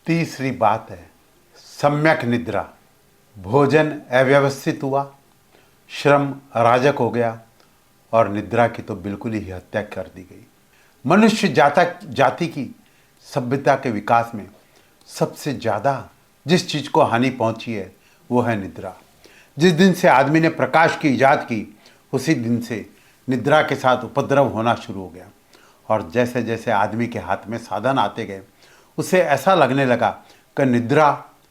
तीसरी बात है सम्यक निद्रा। भोजन अव्यवस्थित हुआ, श्रम अराजक हो गया और निद्रा की तो बिल्कुल ही हत्या कर दी गई। मनुष्य जाति की सभ्यता के विकास में सबसे ज़्यादा जिस चीज़ को हानि पहुंची है वो है निद्रा। जिस दिन से आदमी ने प्रकाश की इजाद की उसी दिन से निद्रा के साथ उपद्रव होना शुरू हो गया। और जैसे जैसे आदमी के हाथ में साधन आते गए उसे ऐसा लगने लगा कि निद्रा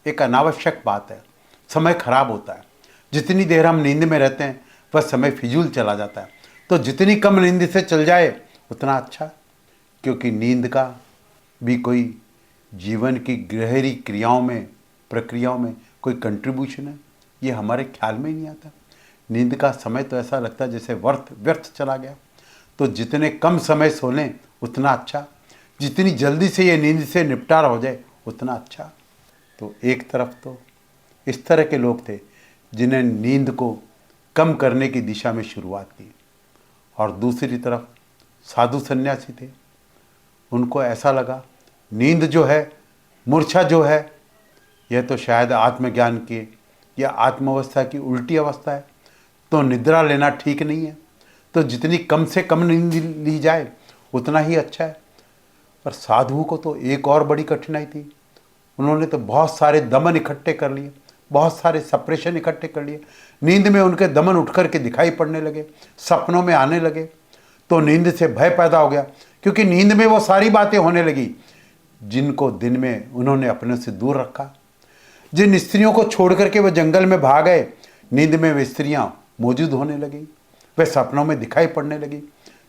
एक अनावश्यक बात है, समय खराब होता है। जितनी देर हम नींद में रहते हैं वह समय फिजूल चला जाता है, तो जितनी कम नींद से चल जाए उतना अच्छा, क्योंकि नींद का भी कोई जीवन की गहरी क्रियाओं में प्रक्रियाओं में कोई कंट्रीब्यूशन है, ये हमारे ख्याल में ही नहीं आता। नींद का समय तो ऐसा लगता है जैसे व्यर्थ चला गया। तो जितने कम समय सो लें उतना अच्छा, जितनी जल्दी से ये नींद से निपटारा हो जाए उतना अच्छा। तो एक तरफ तो इस तरह के लोग थे जिन्हें नींद को कम करने की दिशा में शुरुआत की, और दूसरी तरफ साधु सन्यासी थे। उनको ऐसा लगा नींद जो है, मूर्छा जो है, यह तो शायद आत्मज्ञान की या आत्मावस्था की उल्टी अवस्था है, तो निद्रा लेना ठीक नहीं है। तो जितनी कम से कम नींद ली जाए उतना ही अच्छा है। पर साधुओं को तो एक और बड़ी कठिनाई थी। उन्होंने तो बहुत सारे दमन इकट्ठे कर लिए, बहुत सारे सप्रेशन इकट्ठे कर लिए। नींद में उनके दमन उठ कर के दिखाई पड़ने लगे, सपनों में आने लगे। तो नींद से भय पैदा हो गया, क्योंकि नींद में वो सारी बातें होने लगी जिनको दिन में उन्होंने अपने से दूर रखा। जिन स्त्रियों को छोड़ करके वो जंगल में भाग गए, नींद में वे स्त्रियां मौजूद होने लगी, वे सपनों में दिखाई पड़ने लगी।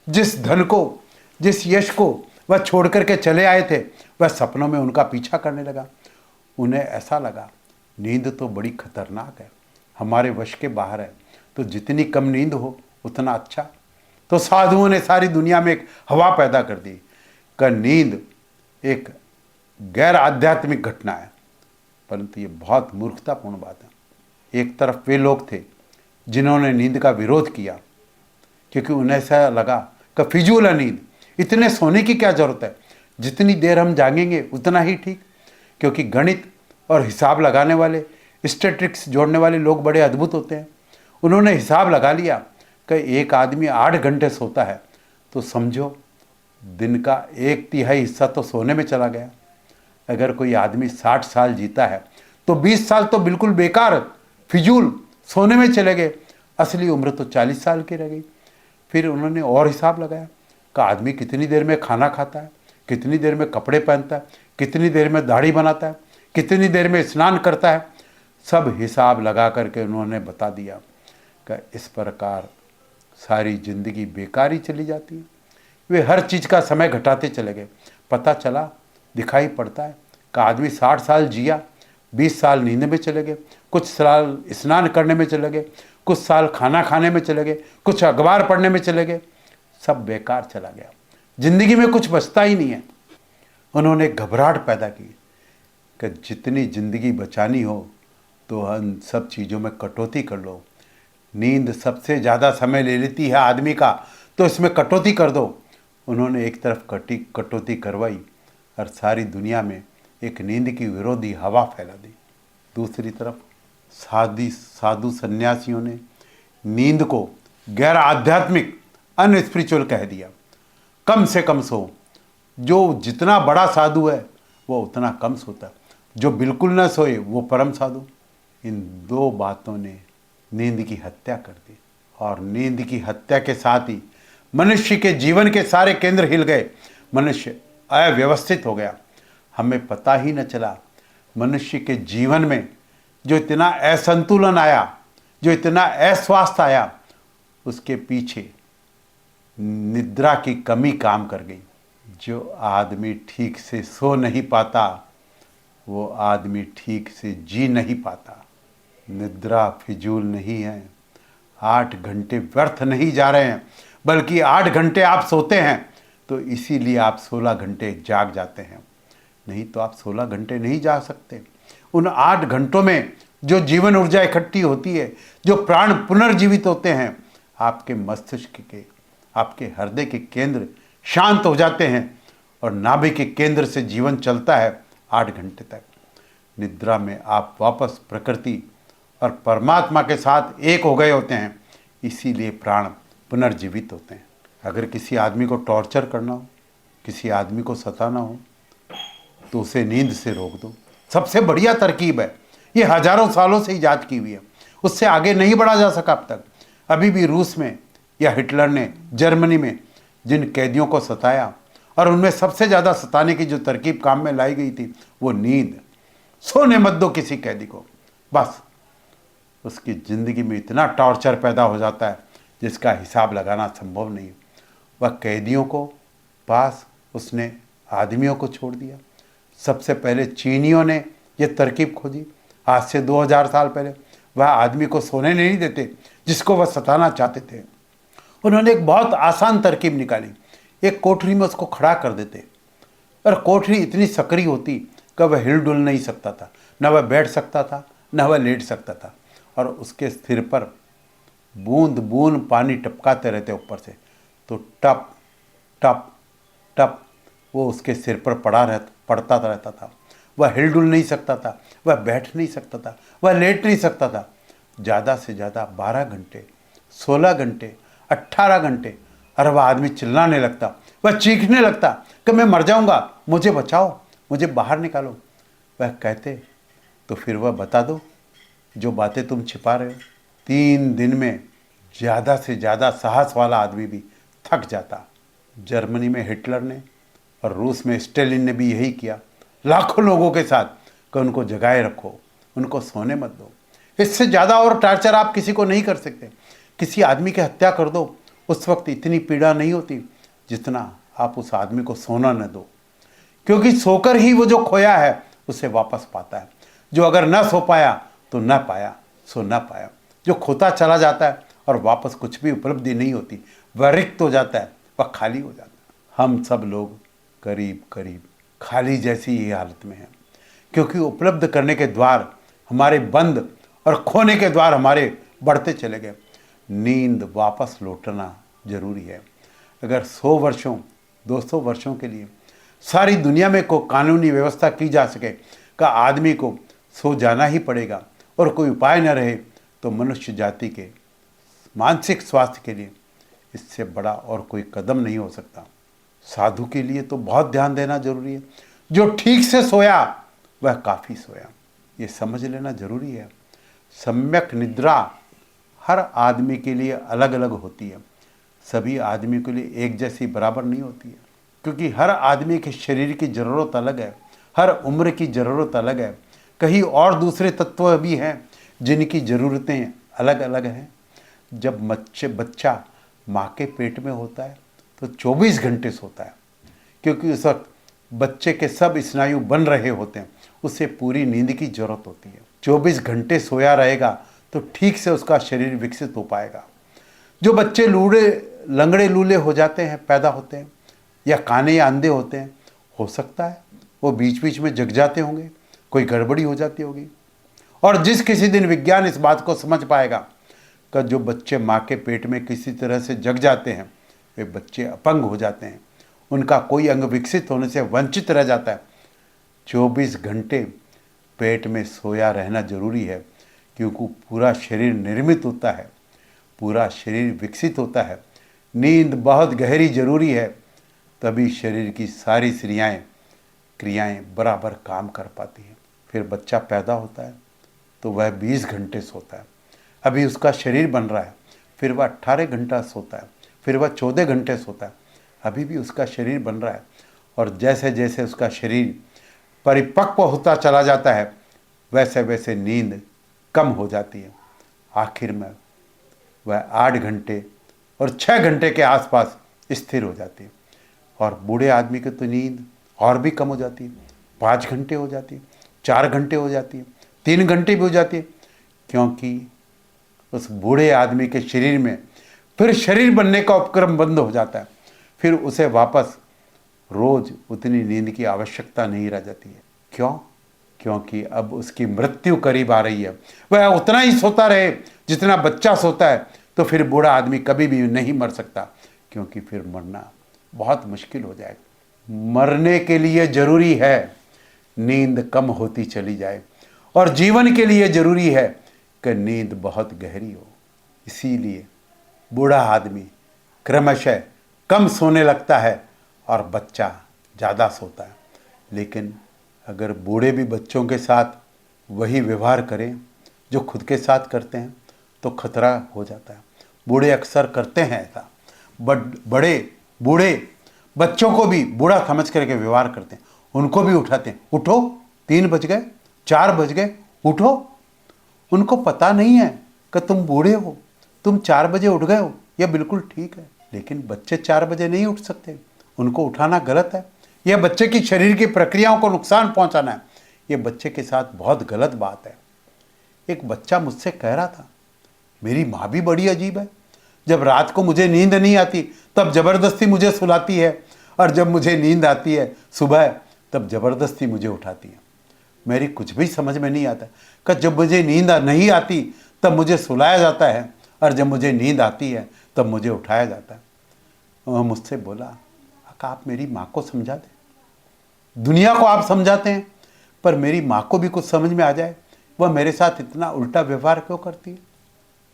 जिस धन को, जिस यश को वह छोड़ करके चले आए थे, वह सपनों में उनका पीछा करने लगा। उन्हें ऐसा लगा नींद तो बड़ी खतरनाक है, हमारे वश के बाहर है, तो जितनी कम नींद हो उतना अच्छा। तो साधुओं ने सारी दुनिया में एक हवा पैदा कर दी कि नींद एक गैर आध्यात्मिक घटना है। परंतु ये बहुत मूर्खतापूर्ण बात है। एक तरफ वे लोग थे जिन्होंने नींद का विरोध किया, क्योंकि उन्हें ऐसा लगा कि फिजूल है नींद, इतने सोने की क्या जरूरत है, जितनी देर हम जागेंगे उतना ही ठीक। क्योंकि गणित और हिसाब लगाने वाले, स्टैटिस्टिक्स जोड़ने वाले लोग बड़े अद्भुत होते हैं। उन्होंने हिसाब लगा लिया कि एक आदमी 8 घंटे सोता है, तो समझो दिन का 1/3 हिस्सा तो सोने में चला गया। अगर कोई आदमी 60 साल जीता है तो 20 साल तो बिल्कुल बेकार, फिजूल सोने में चले गए। असली उम्र तो 40 साल की रह गई। फिर उन्होंने और हिसाब लगाया कि आदमी कितनी देर में खाना खाता है, कितनी देर में कपड़े पहनता है, कितनी देर में दाढ़ी बनाता है, कितनी देर में स्नान करता है। सब हिसाब लगा करके उन्होंने बता दिया कि इस प्रकार सारी जिंदगी बेकार ही चली जाती है। वे हर चीज़ का समय घटाते चले गए। पता चला, दिखाई पड़ता है कि आदमी 60 साल जिया, 20 साल नींद में चले गए, कुछ साल स्नान करने में चले गए, कुछ साल खाना खाने में चले गए, कुछ अखबार पढ़ने में चले गए। सब बेकार चला गया, जिंदगी में कुछ बचता ही नहीं है। उन्होंने घबराहट पैदा की कि जितनी जिंदगी बचानी हो तो उन सब चीज़ों में कटौती कर लो। नींद सबसे ज़्यादा समय ले लेती है आदमी का, तो इसमें कटौती कर दो। उन्होंने एक तरफ कटौती करवाई और सारी दुनिया में एक नींद की विरोधी हवा फैला दी। दूसरी तरफ साधु सन्यासियों ने नींद को गैर आध्यात्मिक, अनस्पिरिचुअल कह दिया। कम से कम सो। जो जितना बड़ा साधु है वो उतना कम सोता, जो बिल्कुल न सोए वो परम साधु। इन दो बातों ने नींद की हत्या कर दी, और नींद की हत्या के साथ ही मनुष्य के जीवन के सारे केंद्र हिल गए। मनुष्य अव्यवस्थित हो गया। हमें पता ही न चला मनुष्य के जीवन में जो इतना असंतुलन आया, जो इतना अस्वास्थ्य आया, उसके पीछे निद्रा की कमी काम कर गई। जो आदमी ठीक से सो नहीं पाता वो आदमी ठीक से जी नहीं पाता। निद्रा फिजूल नहीं है। 8 घंटे व्यर्थ नहीं जा रहे हैं, बल्कि 8 घंटे आप सोते हैं तो इसीलिए आप 16 घंटे जाग जाते हैं। नहीं तो आप 16 घंटे नहीं जाग सकते। उन 8 घंटों में जो जीवन ऊर्जा इकट्ठी होती है, जो प्राण पुनर्जीवित होते हैं, आपके मस्तिष्क के, आपके हृदय के केंद्र शांत हो जाते हैं और नाभि के केंद्र से जीवन चलता है 8 घंटे तक। निद्रा में आप वापस प्रकृति और परमात्मा के साथ एक हो गए होते हैं, इसीलिए प्राण पुनर्जीवित होते हैं। अगर किसी आदमी को टॉर्चर करना हो, किसी आदमी को सताना हो, तो उसे नींद से रोक दो। सबसे बढ़िया तरकीब है, ये हजारों सालों से इजाद की हुई है, उससे आगे नहीं बढ़ा जा सका अब तक। अभी भी रूस में या हिटलर ने जर्मनी में जिन कैदियों को सताया, और उनमें सबसे ज़्यादा सताने की जो तरकीब काम में लाई गई थी वो नींद। सोने मत दो किसी कैदी को, बस उसकी ज़िंदगी में इतना टॉर्चर पैदा हो जाता है जिसका हिसाब लगाना संभव नहीं। वह कैदियों को पास उसने आदमियों को छोड़ दिया। सबसे पहले चीनियों ने यह तरकीब खोजी, आज से 2000 साल पहले। वह आदमी को सोने नहीं देते जिसको वह सताना चाहते थे। उन्होंने एक बहुत आसान तरकीब निकाली, एक कोठरी में उसको खड़ा कर देते, और कोठरी इतनी सकरी होती कि वह हिल डुल नहीं सकता था, न वह बैठ सकता था, न वह लेट सकता था, और उसके सिर पर बूंद बूंद पानी टपकाते रहते ऊपर से, तो टप टप टप वो उसके सिर पर पड़ता रहता था। वह हिलडुल नहीं सकता था, वह बैठ नहीं सकता था, वह लेट नहीं सकता था। ज़्यादा से ज़्यादा 12 घंटे, 16 घंटे, 18 घंटे, और वह आदमी चिल्लाने लगता, वह चीखने लगता कि मैं मर जाऊंगा, मुझे बचाओ, मुझे बाहर निकालो। वह कहते तो फिर वह बता दो जो बातें तुम छिपा रहे हो। 3 दिन में ज़्यादा से ज़्यादा साहस वाला आदमी भी थक जाता। जर्मनी में हिटलर ने और रूस में स्टेलिन ने भी यही किया, लाखों लोगों के साथ, कि उनको जगाए रखो, उनको सोने मत दो। इससे ज़्यादा और टार्चर आप किसी को नहीं कर सकते। किसी आदमी की हत्या कर दो, उस वक्त इतनी पीड़ा नहीं होती जितना आप उस आदमी को सोना न दो, क्योंकि सोकर ही वो जो खोया है उसे वापस पाता है। जो अगर न सो पाया तो न पाया, सो न पाया। जो खोता चला जाता है और वापस कुछ भी उपलब्धि नहीं होती, वह रिक्त हो जाता है, वह खाली हो जाता है। हम सब लोग करीब करीब खाली जैसी ही हालत में हैं, क्योंकि उपलब्ध करने के द्वार हमारे बंद और खोने के द्वार हमारे बढ़ते चले गए। नींद वापस लौटना जरूरी है। अगर 100 वर्षों 200 वर्षों के लिए सारी दुनिया में को कानूनी व्यवस्था की जा सके कि आदमी को सो जाना ही पड़ेगा और कोई उपाय न रहे, तो मनुष्य जाति के मानसिक स्वास्थ्य के लिए इससे बड़ा और कोई कदम नहीं हो सकता। साधु के लिए तो बहुत ध्यान देना जरूरी है। जो ठीक से सोया वह काफ़ी सोया, ये समझ लेना जरूरी है। सम्यक निद्रा हर आदमी के लिए अलग अलग होती है, सभी आदमी के लिए एक जैसी बराबर नहीं होती है, क्योंकि हर आदमी के शरीर की ज़रूरत अलग है, हर उम्र की ज़रूरत अलग है। कहीं और दूसरे तत्व भी हैं जिनकी ज़रूरतें अलग अलग हैं। जब बच्चा माँ के पेट में होता है तो 24 घंटे सोता है, क्योंकि उस वक्त बच्चे के सब स्नायु बन रहे होते हैं, उसे पूरी नींद की जरूरत होती है। 24 घंटे सोया रहेगा तो ठीक से उसका शरीर विकसित हो पाएगा। जो बच्चे लंगड़े लूले हो जाते हैं, पैदा होते हैं, या काने या अंधे होते हैं, हो सकता है वो बीच बीच में जग जाते होंगे, कोई गड़बड़ी हो जाती होगी। और जिस किसी दिन विज्ञान इस बात को समझ पाएगा कि जो बच्चे माँ के पेट में किसी तरह से जग जाते हैं, वे बच्चे अपंग हो जाते हैं, उनका कोई अंग विकसित होने से वंचित रह जाता है। 24 घंटे पेट में सोया रहना जरूरी है, क्योंकि पूरा शरीर निर्मित होता है, पूरा शरीर विकसित होता है। नींद बहुत गहरी जरूरी है, तभी शरीर की सारी क्रियाएं बराबर काम कर पाती हैं। फिर बच्चा पैदा होता है तो वह 20 घंटे सोता है, अभी उसका शरीर बन रहा है। फिर वह 18 घंटा सोता है, फिर वह 14 घंटे सोता है, अभी भी उसका शरीर बन रहा है। और जैसे जैसे उसका शरीर परिपक्व होता चला जाता है, वैसे वैसे नींद कम हो जाती है। आखिर में वह 8 घंटे और 6 घंटे के आसपास स्थिर हो जाती है। और बूढ़े आदमी की तो नींद और भी कम हो जाती है, 5 घंटे हो जाती है, 4 घंटे हो जाती है, 3 घंटे भी हो जाती है, क्योंकि उस बूढ़े आदमी के शरीर में फिर शरीर बनने का उपक्रम बंद हो जाता है। फिर उसे वापस रोज उतनी नींद की आवश्यकता नहीं रह जाती है। क्यों? क्योंकि अब उसकी मृत्यु करीब आ रही है। वह उतना ही सोता रहे जितना बच्चा सोता है, तो फिर बूढ़ा आदमी कभी भी नहीं मर सकता, क्योंकि फिर मरना बहुत मुश्किल हो जाएगा। मरने के लिए जरूरी है नींद कम होती चली जाए। और जीवन के लिए जरूरी है कि नींद बहुत गहरी हो। इसीलिए बूढ़ा आदमी क्रमशः कम सोने लगता है और बच्चा ज़्यादा सोता है। लेकिन अगर बूढ़े भी बच्चों के साथ वही व्यवहार करें जो खुद के साथ करते हैं तो खतरा हो जाता है। बूढ़े अक्सर करते हैं ऐसा, बड़े बूढ़े बच्चों को भी बूढ़ा समझ करके व्यवहार करते हैं, उनको भी उठाते हैं, उठो 3 बज गए 4 बज गए उठो। उनको पता नहीं है कि तुम बूढ़े हो, तुम 4 बजे उठ गए हो, यह बिल्कुल ठीक है। लेकिन बच्चे 4 बजे नहीं उठ सकते, उनको उठाना गलत है। यह बच्चे की शरीर की प्रक्रियाओं को नुकसान पहुंचाना है। यह बच्चे के साथ बहुत गलत बात है। एक बच्चा मुझसे कह रहा था, मेरी माँ भी बड़ी अजीब है, जब रात को मुझे नींद नहीं आती तब जबरदस्ती मुझे सुलाती है, और जब मुझे नींद आती है सुबह तब जबरदस्ती मुझे उठाती है। मेरी कुछ भी समझ में नहीं आता कि जब मुझे नींद नहीं आती तब मुझे सुलाया जाता है, और जब मुझे नींद आती है तब मुझे उठाया जाता है। वह मुझसे बोला, आप मेरी माँ को समझा दें। दुनिया को आप समझाते हैं, पर मेरी माँ को भी कुछ समझ में आ जाए, वह मेरे साथ इतना उल्टा व्यवहार क्यों करती है।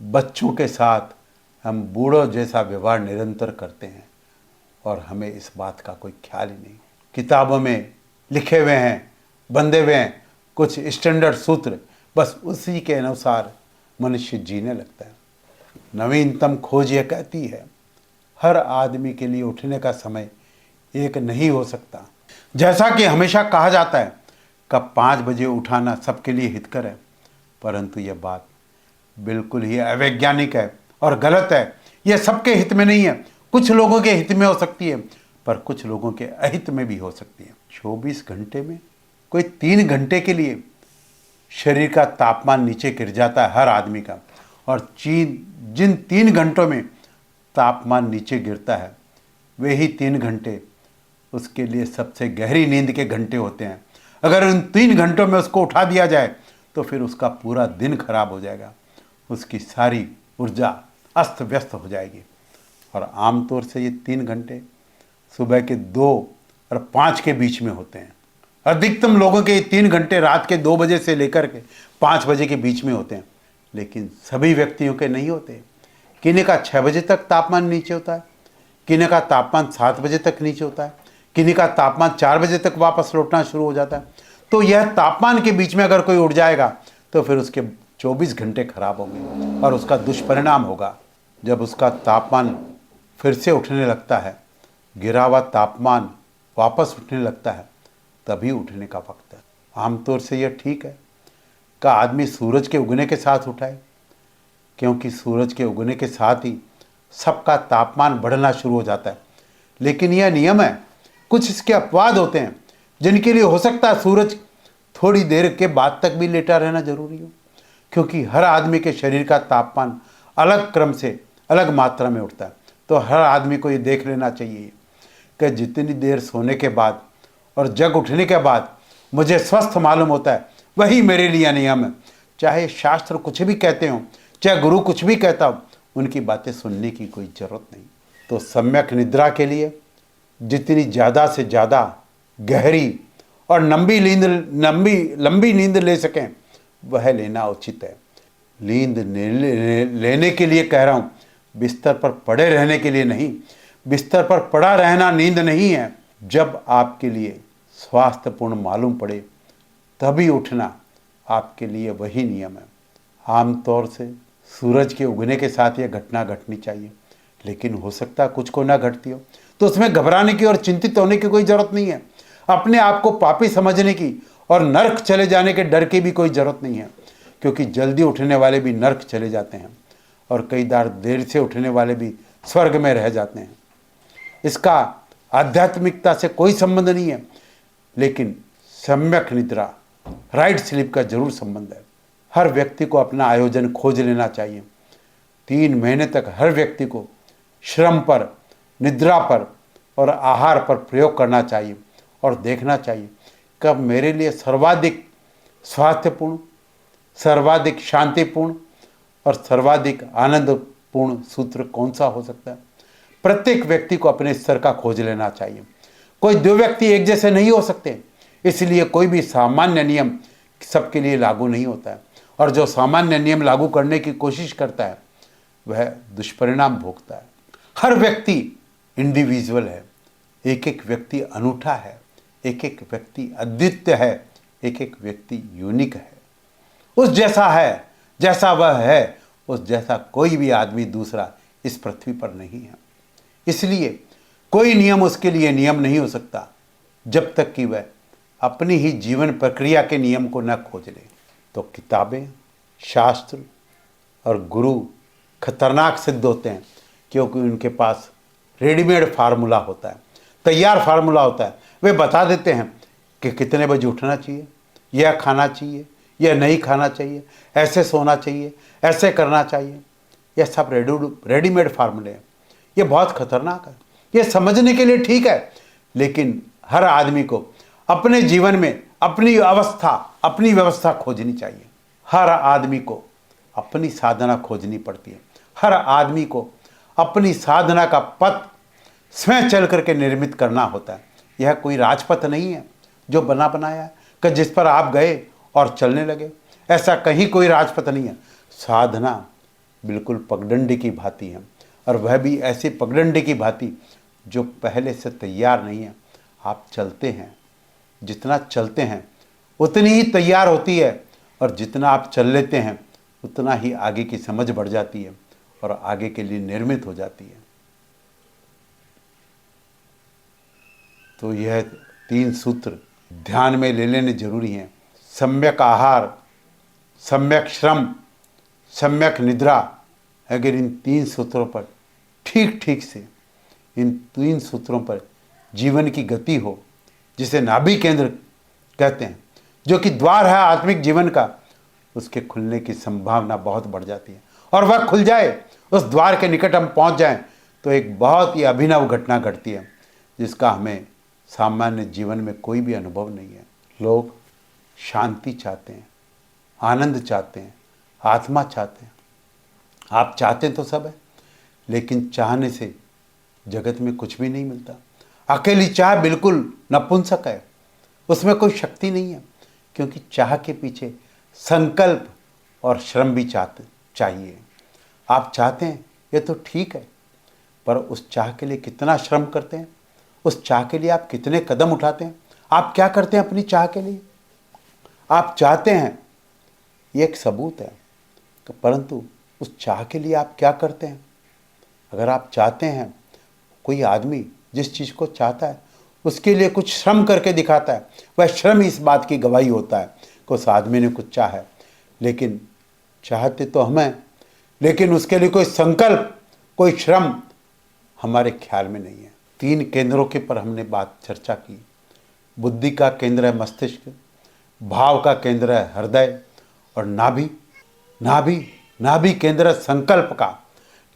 बच्चों के साथ हम बूढ़ों जैसा व्यवहार निरंतर करते हैं और हमें इस बात का कोई ख्याल ही नहीं। किताबों में लिखे हुए हैं, बंधे हुए हैं कुछ स्टैंडर्ड सूत्र, बस उसी के अनुसार मनुष्य जीने लगता है। नवीनतम खोज यह कहती है, हर आदमी के लिए उठने का समय एक नहीं हो सकता। जैसा कि हमेशा कहा जाता है कि 5 बजे उठाना सबके लिए हितकर है, परंतु यह बात बिल्कुल ही अवैज्ञानिक है और गलत है। यह सबके हित में नहीं है। कुछ लोगों के हित में हो सकती है, पर कुछ लोगों के अहित में भी हो सकती है। 24 घंटे में कोई 3 घंटे के लिए शरीर का तापमान नीचे गिर जाता है हर आदमी का, और जिन 3 घंटों में तापमान नीचे गिरता है वे ही 3 घंटे उसके लिए सबसे गहरी नींद के घंटे होते हैं। अगर उन 3 घंटों में उसको उठा दिया जाए तो फिर उसका पूरा दिन खराब हो जाएगा, उसकी सारी ऊर्जा अस्त व्यस्त हो जाएगी। और आमतौर से ये 3 घंटे सुबह के 2 और 5 के बीच में होते हैं। अधिकतम लोगों के 3 घंटे रात के 2 बजे से लेकर के 5 बजे के बीच में होते हैं, लेकिन सभी व्यक्तियों के नहीं होते। किन्हीं का 6 बजे तक तापमान नीचे होता है, किन्हीं का तापमान 7 बजे तक नीचे होता है, किन्हीं का तापमान 4 बजे तक वापस लौटना शुरू हो जाता है। तो यह तापमान के बीच में अगर कोई उठ जाएगा तो फिर उसके 24 घंटे खराब होंगे और उसका दुष्परिणाम होगा। जब उसका तापमान फिर से उठने लगता है, गिरा हुआ तापमान वापस उठने लगता है, तभी उठने का वक्त है। आमतौर से यह ठीक है कि आदमी सूरज के उगने के साथ उठाए, क्योंकि सूरज के उगने के साथ ही सबका तापमान बढ़ना शुरू हो जाता है। लेकिन यह नियम है, कुछ इसके अपवाद होते हैं जिनके लिए हो सकता है सूरज थोड़ी देर के बाद तक भी लेटा रहना जरूरी हो, क्योंकि हर आदमी के शरीर का तापमान अलग क्रम से अलग मात्रा में उठता है। तो हर आदमी को ये देख लेना चाहिए कि जितनी देर सोने के बाद और जग उठने के बाद मुझे स्वस्थ मालूम होता है, वही मेरे लिए नियम है। चाहे शास्त्र कुछ भी कहते हों, चाहे गुरु कुछ भी कहता हो, उनकी बातें सुनने की कोई ज़रूरत नहीं। तो सम्यक निद्रा के लिए जितनी ज़्यादा से ज़्यादा गहरी और लंबी नींद ले सकें वह लेना उचित है। नींद लेने के लिए कह रहा हूँ, बिस्तर पर पड़े रहने के लिए नहीं। बिस्तर पर पड़ा रहना नींद नहीं है। जब आपके लिए स्वास्थ्यपूर्ण मालूम पड़े तभी उठना आपके लिए वही नियम है। आमतौर से सूरज के उगने के साथ यह घटना घटनी चाहिए, लेकिन हो सकता है कुछ को ना घटती हो, तो उसमें घबराने की और चिंतित होने की कोई ज़रूरत नहीं है। अपने आप को पापी समझने की और नर्क चले जाने के डर की भी कोई ज़रूरत नहीं है, क्योंकि जल्दी उठने वाले भी नर्क चले जाते हैं और कई बार देर से उठने वाले भी स्वर्ग में रह जाते हैं। इसका आध्यात्मिकता से कोई संबंध नहीं है, लेकिन सम्यक निद्रा, राइट स्लीप का जरूर संबंध है। हर व्यक्ति को अपना आयोजन खोज लेना चाहिए। 3 महीने तक हर व्यक्ति को श्रम पर, निद्रा पर और आहार पर प्रयोग करना चाहिए और देखना चाहिए कब मेरे लिए सर्वाधिक स्वास्थ्यपूर्ण, सर्वाधिक शांतिपूर्ण और सर्वाधिक आनंदपूर्ण सूत्र कौन सा हो सकता है। प्रत्येक व्यक्ति को अपने स्तर का खोज लेना चाहिए। कोई 2 व्यक्ति एक जैसे नहीं हो सकते, इसलिए कोई भी सामान्य नियम सबके लिए लागू नहीं होता है, और जो सामान्य नियम लागू करने की कोशिश करता है वह दुष्परिणाम भोगता है। हर व्यक्ति इंडिविजुअल है, एक एक व्यक्ति अनूठा है, एक एक व्यक्ति अद्वितीय है, एक एक व्यक्ति यूनिक है। उस जैसा है, जैसा वह है, उस जैसा कोई भी आदमी दूसरा इस पृथ्वी पर नहीं है। इसलिए कोई नियम उसके लिए नियम नहीं हो सकता जब तक कि वह अपनी ही जीवन प्रक्रिया के नियम को न खोज ले। तो किताबें, शास्त्र और गुरु खतरनाक सिद्ध होते हैं, क्योंकि उनके पास रेडीमेड फार्मूला होता है, तैयार फार्मूला होता है। वे बता देते हैं कि कितने बजे उठना चाहिए, यह खाना चाहिए, यह नहीं खाना चाहिए, ऐसे सोना चाहिए, ऐसे करना चाहिए। यह सब रेडीमेड फार्मूले हैं। ये बहुत खतरनाक है। ये समझने के लिए ठीक है, लेकिन हर आदमी को अपने जीवन में अपनी अपनी व्यवस्था खोजनी चाहिए। हर आदमी को अपनी साधना खोजनी पड़ती है। हर आदमी को अपनी साधना का पथ स्वयं चल करके निर्मित करना होता है। यह कोई राजपथ नहीं है जो बना बनाया है कि जिस पर आप गए और चलने लगे। ऐसा कहीं कोई राजपथ नहीं है। साधना बिल्कुल पगडंडी की भांति है, और वह भी ऐसी पगडंडी की भांति जो पहले से तैयार नहीं है। आप चलते हैं, जितना चलते हैं उतनी ही तैयार होती है, और जितना आप चल लेते हैं उतना ही आगे की समझ बढ़ जाती है और आगे के लिए निर्मित हो जाती है। तो यह 3 सूत्र ध्यान में ले लेने जरूरी हैं। सम्यक आहार, सम्यक श्रम, सम्यक निद्रा। अगर इन 3 सूत्रों पर ठीक ठीक से, इन 3 सूत्रों पर जीवन की गति हो, जिसे नाभि केंद्र कहते हैं, जो कि द्वार है आत्मिक जीवन का, उसके खुलने की संभावना बहुत बढ़ जाती है। और वह खुल जाए, उस द्वार के निकट हम पहुंच जाएं, तो एक बहुत ही अभिनव घटना घटती है, जिसका हमें सामान्य जीवन में कोई भी अनुभव नहीं है। लोग शांति चाहते हैं, आनंद चाहते हैं, आत्मा चाहते हैं। आप चाहते तो सब है, लेकिन चाहने से जगत में कुछ भी नहीं मिलता। अकेली चाह बिल्कुल नपुंसक है, उसमें कोई शक्ति नहीं है, क्योंकि चाह के पीछे संकल्प और श्रम भी चाहिए। आप चाहते हैं, ये तो ठीक है, पर उस चाह के लिए कितना श्रम करते हैं, उस चाह के लिए आप कितने कदम उठाते हैं, आप क्या करते हैं अपनी चाह के लिए। आप चाहते हैं, ये एक सबूत है, परंतु उस चाह के लिए आप क्या करते हैं। अगर आप चाहते हैं, कोई आदमी जिस चीज़ को चाहता है उसके लिए कुछ श्रम करके दिखाता है, वह श्रम इस बात की गवाही होता है कि उस आदमी ने कुछ चाहा है। लेकिन चाहते तो हम हैं, लेकिन उसके लिए कोई संकल्प, कोई श्रम हमारे ख्याल में नहीं है। 3 केंद्रों के पर हमने चर्चा की। बुद्धि का केंद्र है मस्तिष्क, भाव का केंद्र है हृदय, और नाभि केंद्र है संकल्प का,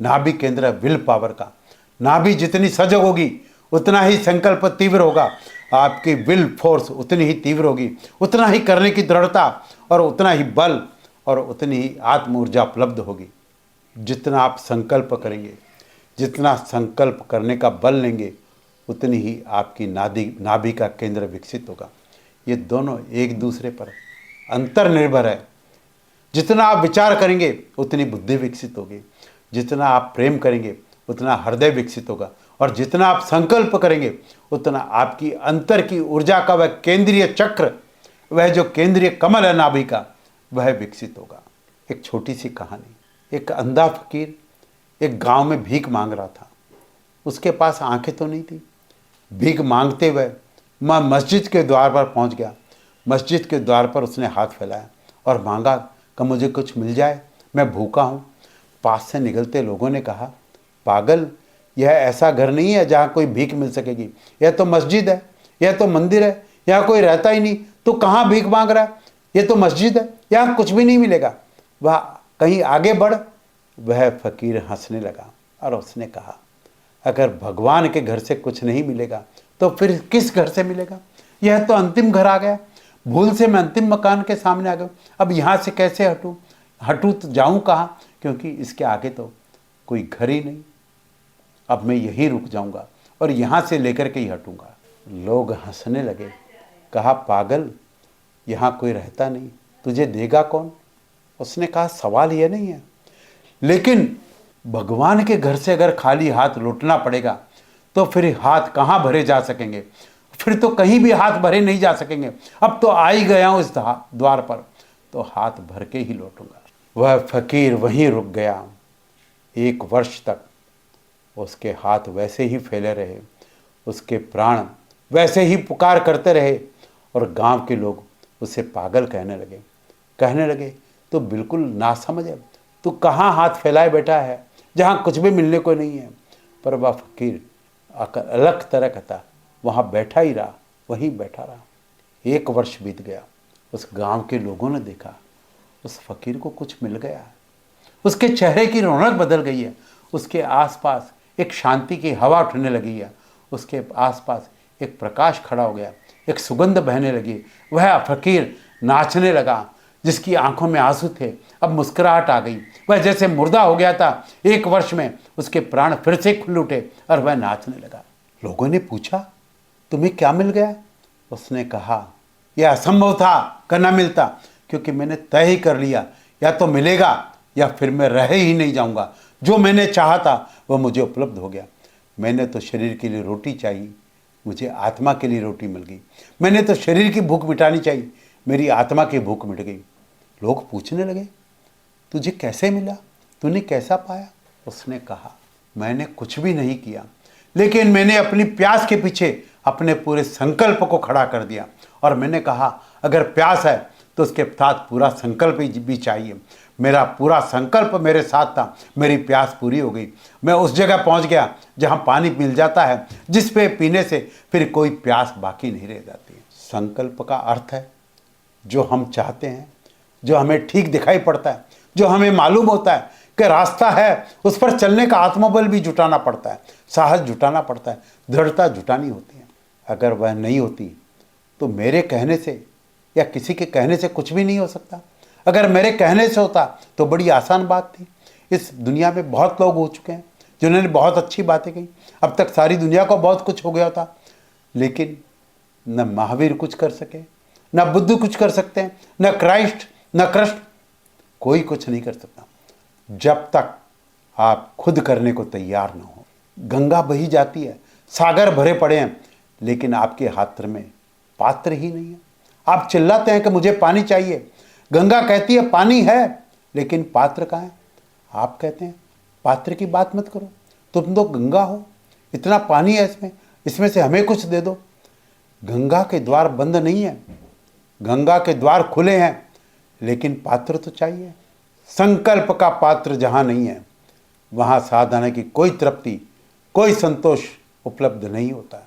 नाभि केंद्र है विल पावर का। नाभि जितनी सजग होगी उतना ही संकल्प तीव्र होगा, आपकी विल फोर्स उतनी ही तीव्र होगी, उतना ही करने की दृढ़ता और उतना ही बल और उतनी ही आत्म ऊर्जा उपलब्ध होगी। जितना आप संकल्प करेंगे, जितना संकल्प करने का बल लेंगे, उतनी ही आपकी नाभि का केंद्र विकसित होगा। ये दोनों एक दूसरे पर अंतर्निर्भर है। जितना आप विचार करेंगे उतनी बुद्धि विकसित होगी, जितना आप प्रेम करेंगे उतना हृदय विकसित होगा, और जितना आप संकल्प करेंगे उतना आपकी अंतर की ऊर्जा का वह केंद्रीय चक्र, वह जो केंद्रीय कमल है नाभि का, वह विकसित होगा। एक छोटी सी कहानी। एक अंधा फकीर एक गांव में भीख मांग रहा था। उसके पास आंखें तो नहीं थी। भीख मांगते हुए मैं मस्जिद के द्वार पर पहुंच गया। मस्जिद के द्वार पर उसने हाथ फैलाया और मांगा कि मुझे कुछ मिल जाए, मैं भूखा हूँ। पास से निकलते लोगों ने कहा, पागल, यह ऐसा घर नहीं है जहाँ कोई भीख मिल सकेगी। यह तो मस्जिद है, यह तो मंदिर है, यहाँ कोई रहता ही नहीं, तो कहाँ भीख मांग रहा है। यह तो मस्जिद है, यहाँ कुछ भी नहीं मिलेगा, वह कहीं आगे बढ़। वह फकीर हंसने लगा और उसने कहा, अगर भगवान के घर से कुछ नहीं मिलेगा तो फिर किस घर से मिलेगा। यह तो अंतिम घर आ गया। भूल से मैं अंतिम मकान के सामने आ गया। अब यहाँ से कैसे हटूँ तो जाऊँ कहाँ, क्योंकि इसके आगे तो कोई घर ही नहीं। अब मैं यहीं रुक जाऊँगा और यहाँ से लेकर के ही हटूँगा। लोग हंसने लगे कहा, पागल, यहाँ कोई रहता नहीं, तुझे देगा कौन? उसने कहा, सवाल यह नहीं है, लेकिन भगवान के घर से अगर खाली हाथ लौटना पड़ेगा तो फिर हाथ कहाँ भरे जा सकेंगे? फिर तो कहीं भी हाथ भरे नहीं जा सकेंगे। अब तो आ ही गया हूँ इस द्वार पर, तो हाथ भर के ही लौटूंगा। वह फकीर वहीं रुक गया। 1 वर्ष तक उसके हाथ वैसे ही फैले रहे, उसके प्राण वैसे ही पुकार करते रहे, और गांव के लोग उसे पागल कहने लगे, तो बिल्कुल नासमझ है, तू कहाँ हाथ फैलाए बैठा है जहाँ कुछ भी मिलने को नहीं है। पर वह फकीर अलग तरह का था, वहाँ बैठा ही रहा, वहीं बैठा रहा। 1 वर्ष बीत गया। उस गांव के लोगों ने देखा उस फकीर को कुछ मिल गया है, उसके चेहरे की रौनक बदल गई है, उसके आसपास एक शांति की हवा उठने लगी है, उसके आसपास एक प्रकाश खड़ा हो गया, एक सुगंध बहने लगी। वह फकीर नाचने लगा, जिसकी आंखों में आंसू थे अब मुस्कुराहट आ गई। वह जैसे मुर्दा हो गया था, 1 वर्ष में उसके प्राण फिर से खुल उठे और वह नाचने लगा। लोगों ने पूछा, तुम्हें क्या मिल गया? उसने कहा, यह असंभव था कि न मिलता, क्योंकि मैंने तय ही कर लिया, या तो मिलेगा या फिर मैं रह ही नहीं जाऊंगा। जो मैंने चाहा था वह मुझे उपलब्ध हो गया। मैंने तो शरीर के लिए रोटी चाहिए, मुझे आत्मा के लिए रोटी मिल गई। मैंने तो शरीर की भूख मिटानी चाहिए, मेरी आत्मा की भूख मिट गई। लोग पूछने लगे, तुझे कैसे मिला, तूने कैसा पाया? उसने कहा, मैंने कुछ भी नहीं किया, लेकिन मैंने अपनी प्यास के पीछे अपने पूरे संकल्प को खड़ा कर दिया, और मैंने कहा, अगर प्यास है तो उसके साथ पूरा संकल्प भी चाहिए। मेरा पूरा संकल्प मेरे साथ था, मेरी प्यास पूरी हो गई। मैं उस जगह पहुंच गया जहां पानी मिल जाता है, जिस पे पीने से फिर कोई प्यास बाकी नहीं रह जाती। संकल्प का अर्थ है जो हम चाहते हैं, जो हमें ठीक दिखाई पड़ता है, जो हमें मालूम होता है कि रास्ता है, उस पर चलने का आत्मबल भी जुटाना पड़ता है, साहस जुटाना पड़ता है, दृढ़ता जुटानी होती है। अगर वह नहीं होती तो मेरे कहने से या किसी के कहने से कुछ भी नहीं हो सकता। अगर मेरे कहने से होता तो बड़ी आसान बात थी। इस दुनिया में बहुत लोग हो चुके हैं जिन्होंने बहुत अच्छी बातें कही, अब तक सारी दुनिया को बहुत कुछ हो गया था, लेकिन न महावीर कुछ कर सके, न बुद्ध कुछ कर सकते हैं, न क्राइस्ट, न कृष्ण, कोई कुछ नहीं कर सकता जब तक आप खुद करने को तैयार न हो। गंगा बही जाती है, सागर भरे पड़े हैं, लेकिन आपके हाथ में पात्र ही नहीं है। आप चिल्लाते हैं कि मुझे पानी चाहिए, गंगा कहती है पानी है, लेकिन पात्र कहाँ है? आप कहते हैं पात्र की बात मत करो, तुम तो गंगा हो, इतना पानी है इसमें से हमें कुछ दे दो। गंगा के द्वार बंद नहीं है, गंगा के द्वार खुले हैं, लेकिन पात्र तो चाहिए। संकल्प का पात्र जहाँ नहीं है, वहाँ साधना की कोई तृप्ति, कोई संतोष उपलब्ध नहीं होता।